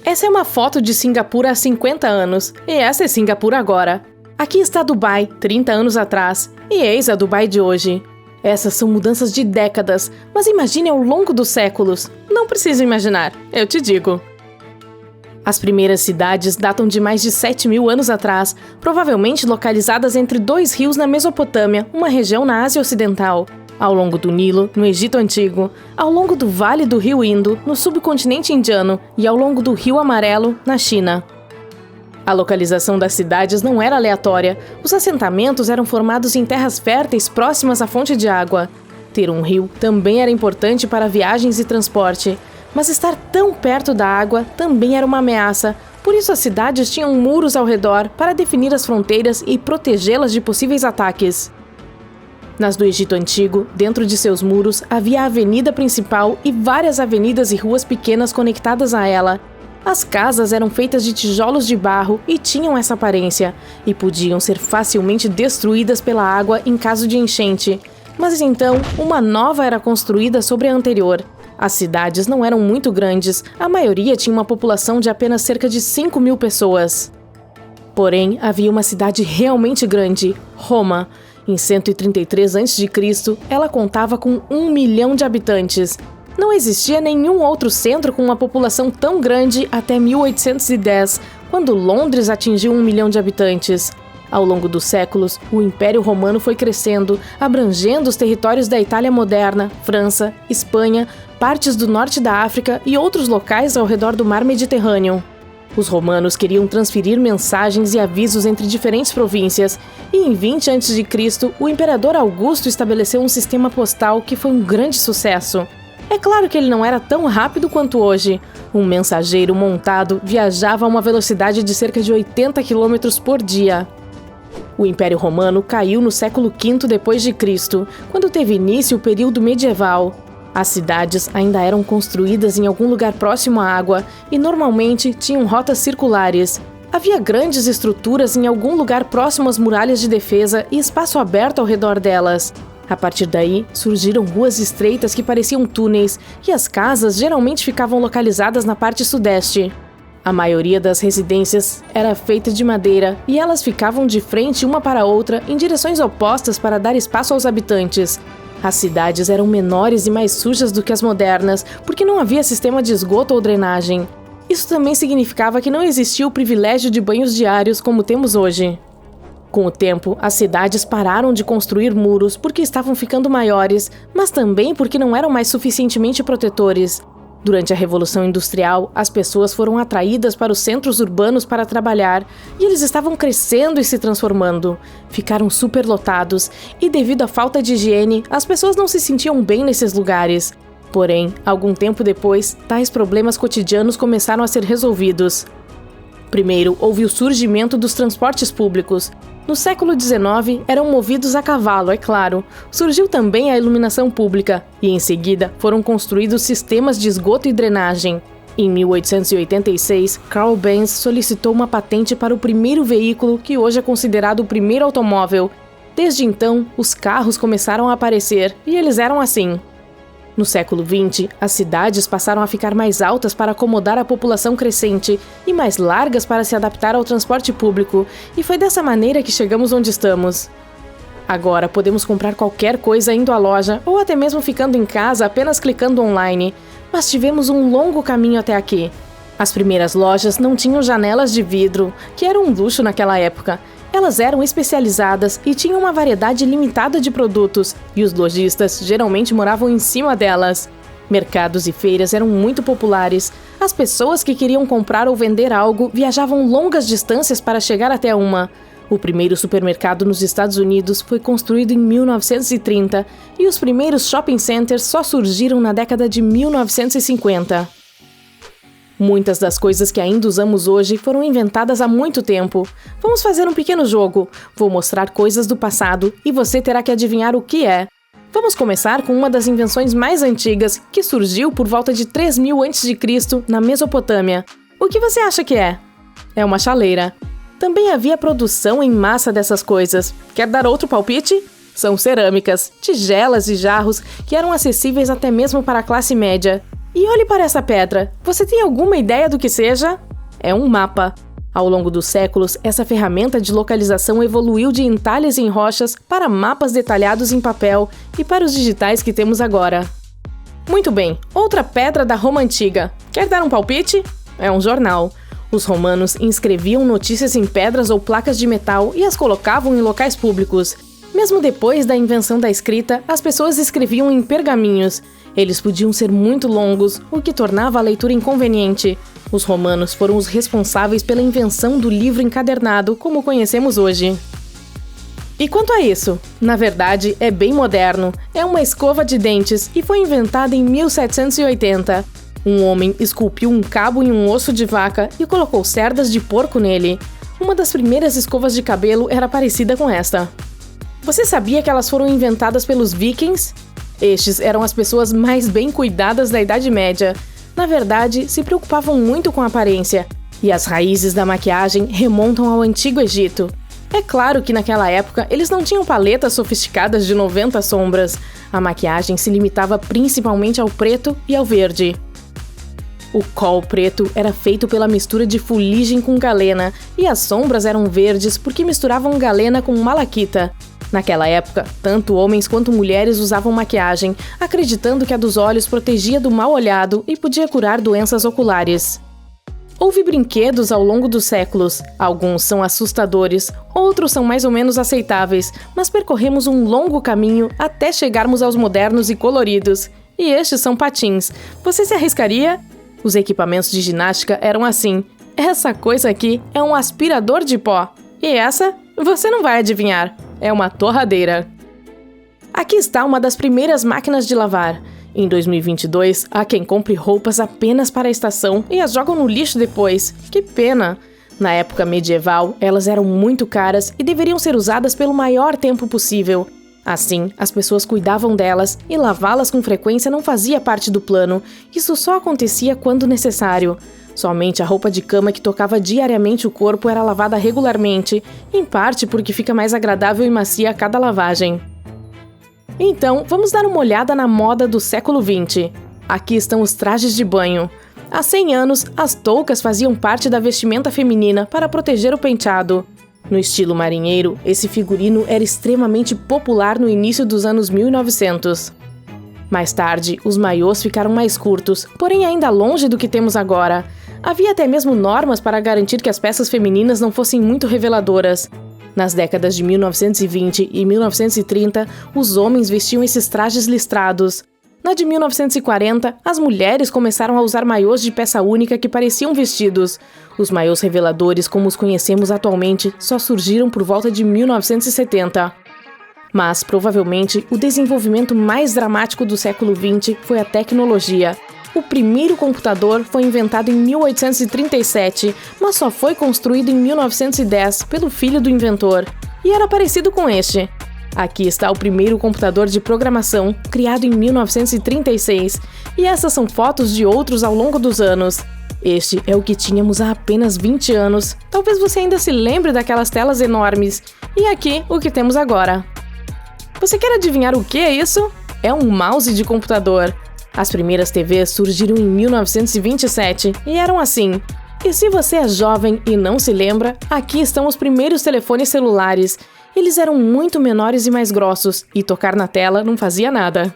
Essa é uma foto de Singapura há 50 anos, e essa é Singapura agora. Aqui está Dubai, 30 anos atrás, e eis a Dubai de hoje. Essas são mudanças de décadas, mas imagine ao longo dos séculos. Não precisa imaginar, eu te digo. As primeiras cidades datam de mais de 7.000 anos atrás, provavelmente localizadas entre dois rios na Mesopotâmia, uma região na Ásia Ocidental. Ao longo do Nilo, no Egito Antigo, ao longo do Vale do Rio Indo, no subcontinente indiano, e ao longo do Rio Amarelo, na China. A localização das cidades não era aleatória. Os assentamentos eram formados em terras férteis próximas à fonte de água. Ter um rio também era importante para viagens e transporte, mas estar tão perto da água também era uma ameaça. Por isso as cidades tinham muros ao redor para definir as fronteiras e protegê-las de possíveis ataques. Nas do Egito Antigo, dentro de seus muros, havia a avenida principal e várias avenidas e ruas pequenas conectadas a ela. As casas eram feitas de tijolos de barro e tinham essa aparência, e podiam ser facilmente destruídas pela água em caso de enchente. Mas então, uma nova era construída sobre a anterior. As cidades não eram muito grandes, a maioria tinha uma população de apenas cerca de 5.000 pessoas. Porém, havia uma cidade realmente grande, Roma. Em 133 a.C., ela contava com 1 milhão de habitantes. Não existia nenhum outro centro com uma população tão grande até 1810, quando Londres atingiu 1 milhão de habitantes. Ao longo dos séculos, o Império Romano foi crescendo, abrangendo os territórios da Itália moderna, França, Espanha, partes do norte da África e outros locais ao redor do Mar Mediterrâneo. Os romanos queriam transferir mensagens e avisos entre diferentes províncias, e em 20 a.C., o imperador Augusto estabeleceu um sistema postal que foi um grande sucesso. É claro que ele não era tão rápido quanto hoje. Um mensageiro montado viajava a uma velocidade de cerca de 80 km por dia. O Império Romano caiu no século V d.C., quando teve início o período medieval. As cidades ainda eram construídas em algum lugar próximo à água e normalmente tinham rotas circulares. Havia grandes estruturas em algum lugar próximo às muralhas de defesa e espaço aberto ao redor delas. A partir daí, surgiram ruas estreitas que pareciam túneis, e as casas geralmente ficavam localizadas na parte sudeste. A maioria das residências era feita de madeira, e elas ficavam de frente uma para a outra em direções opostas para dar espaço aos habitantes. As cidades eram menores e mais sujas do que as modernas, porque não havia sistema de esgoto ou drenagem. Isso também significava que não existia o privilégio de banhos diários como temos hoje. Com o tempo, as cidades pararam de construir muros porque estavam ficando maiores, mas também porque não eram mais suficientemente protetores. Durante a Revolução Industrial, as pessoas foram atraídas para os centros urbanos para trabalhar, e eles estavam crescendo e se transformando. Ficaram superlotados, e devido à falta de higiene, as pessoas não se sentiam bem nesses lugares. Porém, algum tempo depois, tais problemas cotidianos começaram a ser resolvidos. Primeiro, houve o surgimento dos transportes públicos. No século XIX, eram movidos a cavalo, é claro. Surgiu também a iluminação pública, e em seguida foram construídos sistemas de esgoto e drenagem. Em 1886, Carl Benz solicitou uma patente para o primeiro veículo que hoje é considerado o primeiro automóvel. Desde então, os carros começaram a aparecer, e eles eram assim. No século XX, as cidades passaram a ficar mais altas para acomodar a população crescente e mais largas para se adaptar ao transporte público, e foi dessa maneira que chegamos onde estamos. Agora podemos comprar qualquer coisa indo à loja ou até mesmo ficando em casa apenas clicando online, mas tivemos um longo caminho até aqui. As primeiras lojas não tinham janelas de vidro, que era um luxo naquela época. Elas eram especializadas e tinham uma variedade limitada de produtos, e os lojistas geralmente moravam em cima delas. Mercados e feiras eram muito populares. As pessoas que queriam comprar ou vender algo viajavam longas distâncias para chegar até uma. O primeiro supermercado nos Estados Unidos foi construído em 1930, e os primeiros shopping centers só surgiram na década de 1950. Muitas das coisas que ainda usamos hoje foram inventadas há muito tempo. Vamos fazer um pequeno jogo. Vou mostrar coisas do passado e você terá que adivinhar o que é. Vamos começar com uma das invenções mais antigas, que surgiu por volta de 3000 a.C. na Mesopotâmia. O que você acha que é? É uma chaleira. Também havia produção em massa dessas coisas. Quer dar outro palpite? São cerâmicas, tigelas e jarros que eram acessíveis até mesmo para a classe média. E olhe para essa pedra. Você tem alguma ideia do que seja? É um mapa. Ao longo dos séculos, essa ferramenta de localização evoluiu de entalhes em rochas para mapas detalhados em papel e para os digitais que temos agora. Muito bem, outra pedra da Roma Antiga. Quer dar um palpite? É um jornal. Os romanos inscreviam notícias em pedras ou placas de metal e as colocavam em locais públicos. Mesmo depois da invenção da escrita, as pessoas escreviam em pergaminhos. Eles podiam ser muito longos, o que tornava a leitura inconveniente. Os romanos foram os responsáveis pela invenção do livro encadernado, como conhecemos hoje. E quanto a isso? Na verdade, é bem moderno. É uma escova de dentes e foi inventada em 1780. Um homem esculpiu um cabo em um osso de vaca e colocou cerdas de porco nele. Uma das primeiras escovas de cabelo era parecida com esta. Você sabia que elas foram inventadas pelos vikings? Estes eram as pessoas mais bem cuidadas da Idade Média. Na verdade, se preocupavam muito com a aparência, e as raízes da maquiagem remontam ao Antigo Egito. É claro que naquela época eles não tinham paletas sofisticadas de 90 sombras. A maquiagem se limitava principalmente ao preto e ao verde. O col preto era feito pela mistura de fuligem com galena, e as sombras eram verdes porque misturavam galena com malaquita. Naquela época, tanto homens quanto mulheres usavam maquiagem, acreditando que a dos olhos protegia do mal olhado e podia curar doenças oculares. Houve brinquedos ao longo dos séculos. Alguns são assustadores, outros são mais ou menos aceitáveis, mas percorremos um longo caminho até chegarmos aos modernos e coloridos. E estes são patins. Você se arriscaria? Os equipamentos de ginástica eram assim. Essa coisa aqui é um aspirador de pó. E essa, você não vai adivinhar. É uma torradeira. Aqui está uma das primeiras máquinas de lavar. Em 2022, há quem compre roupas apenas para a estação e as jogam no lixo depois. Que pena! Na época medieval, elas eram muito caras e deveriam ser usadas pelo maior tempo possível. Assim, as pessoas cuidavam delas e lavá-las com frequência não fazia parte do plano. Isso só acontecia quando necessário. Somente a roupa de cama que tocava diariamente o corpo era lavada regularmente, em parte porque fica mais agradável e macia a cada lavagem. Então, vamos dar uma olhada na moda do século XX. Aqui estão os trajes de banho. Há 100 anos, as toucas faziam parte da vestimenta feminina para proteger o penteado. No estilo marinheiro, esse figurino era extremamente popular no início dos anos 1900. Mais tarde, os maiôs ficaram mais curtos, porém ainda longe do que temos agora. Havia até mesmo normas para garantir que as peças femininas não fossem muito reveladoras. Nas décadas de 1920 e 1930, os homens vestiam esses trajes listrados. Na de 1940, as mulheres começaram a usar maiôs de peça única que pareciam vestidos. Os maiôs reveladores, como os conhecemos atualmente, só surgiram por volta de 1970. Mas, provavelmente, o desenvolvimento mais dramático do século XX foi a tecnologia. O primeiro computador foi inventado em 1837, mas só foi construído em 1910 pelo filho do inventor. E era parecido com este. Aqui está o primeiro computador de programação, criado em 1936, e essas são fotos de outros ao longo dos anos. Este é o que tínhamos há apenas 20 anos. Talvez você ainda se lembre daquelas telas enormes. E aqui, o que temos agora. Você quer adivinhar o que é isso? É um mouse de computador. As primeiras TVs surgiram em 1927 e eram assim. E se você é jovem e não se lembra, aqui estão os primeiros telefones celulares. Eles eram muito menores e mais grossos, e tocar na tela não fazia nada.